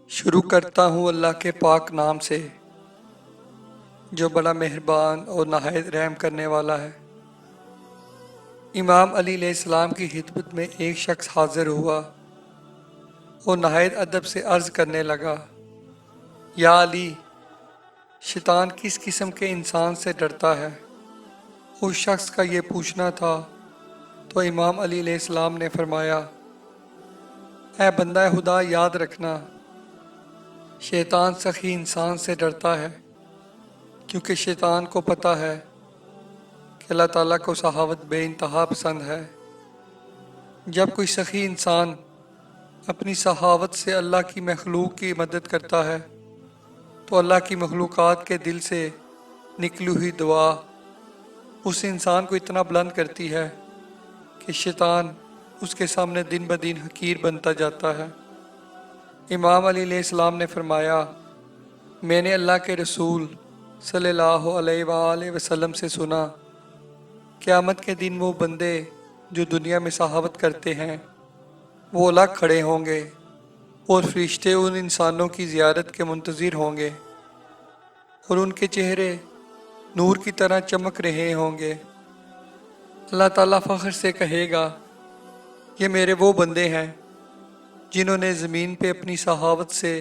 شروع کرتا ہوں اللہ کے پاک نام سے جو بڑا مہربان اور نہایت رحم کرنے والا ہے۔ امام علی علیہ السلام کی خدمت میں ایک شخص حاضر ہوا اور نہایت ادب سے عرض کرنے لگا، یا علی، شیطان کس قسم کے انسان سے ڈرتا ہے؟ اس شخص کا یہ پوچھنا تھا تو امام علی علیہ السلام نے فرمایا، اے بندہ خدا، یاد رکھنا، شیطان سخی انسان سے ڈرتا ہے، کیونکہ شیطان کو پتہ ہے کہ اللہ تعالیٰ کو سخاوت بے انتہا پسند ہے۔ جب کوئی سخی انسان اپنی سخاوت سے اللہ کی مخلوق کی مدد کرتا ہے تو اللہ کی مخلوقات کے دل سے نکلی ہوئی دعا اس انسان کو اتنا بلند کرتی ہے کہ شیطان اس کے سامنے دن بدن حقیر بنتا جاتا ہے۔ امام علی علیہ السلام نے فرمایا، میں نے اللہ کے رسول صلی اللہ علیہ وآلہ وسلم سے سنا، قیامت کے دن وہ بندے جو دنیا میں سخاوت کرتے ہیں وہ الگ کھڑے ہوں گے اور فرشتے ان انسانوں کی زیارت کے منتظر ہوں گے اور ان کے چہرے نور کی طرح چمک رہے ہوں گے۔ اللہ تعالیٰ فخر سے کہے گا، یہ میرے وہ بندے ہیں جنہوں نے زمین پہ اپنی سخاوت سے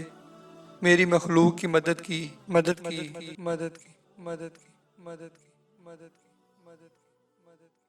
میری مخلوق کی مدد کی مدد کی مدد کی مدد کی مدد کی مدد کی مدد کی مدد کی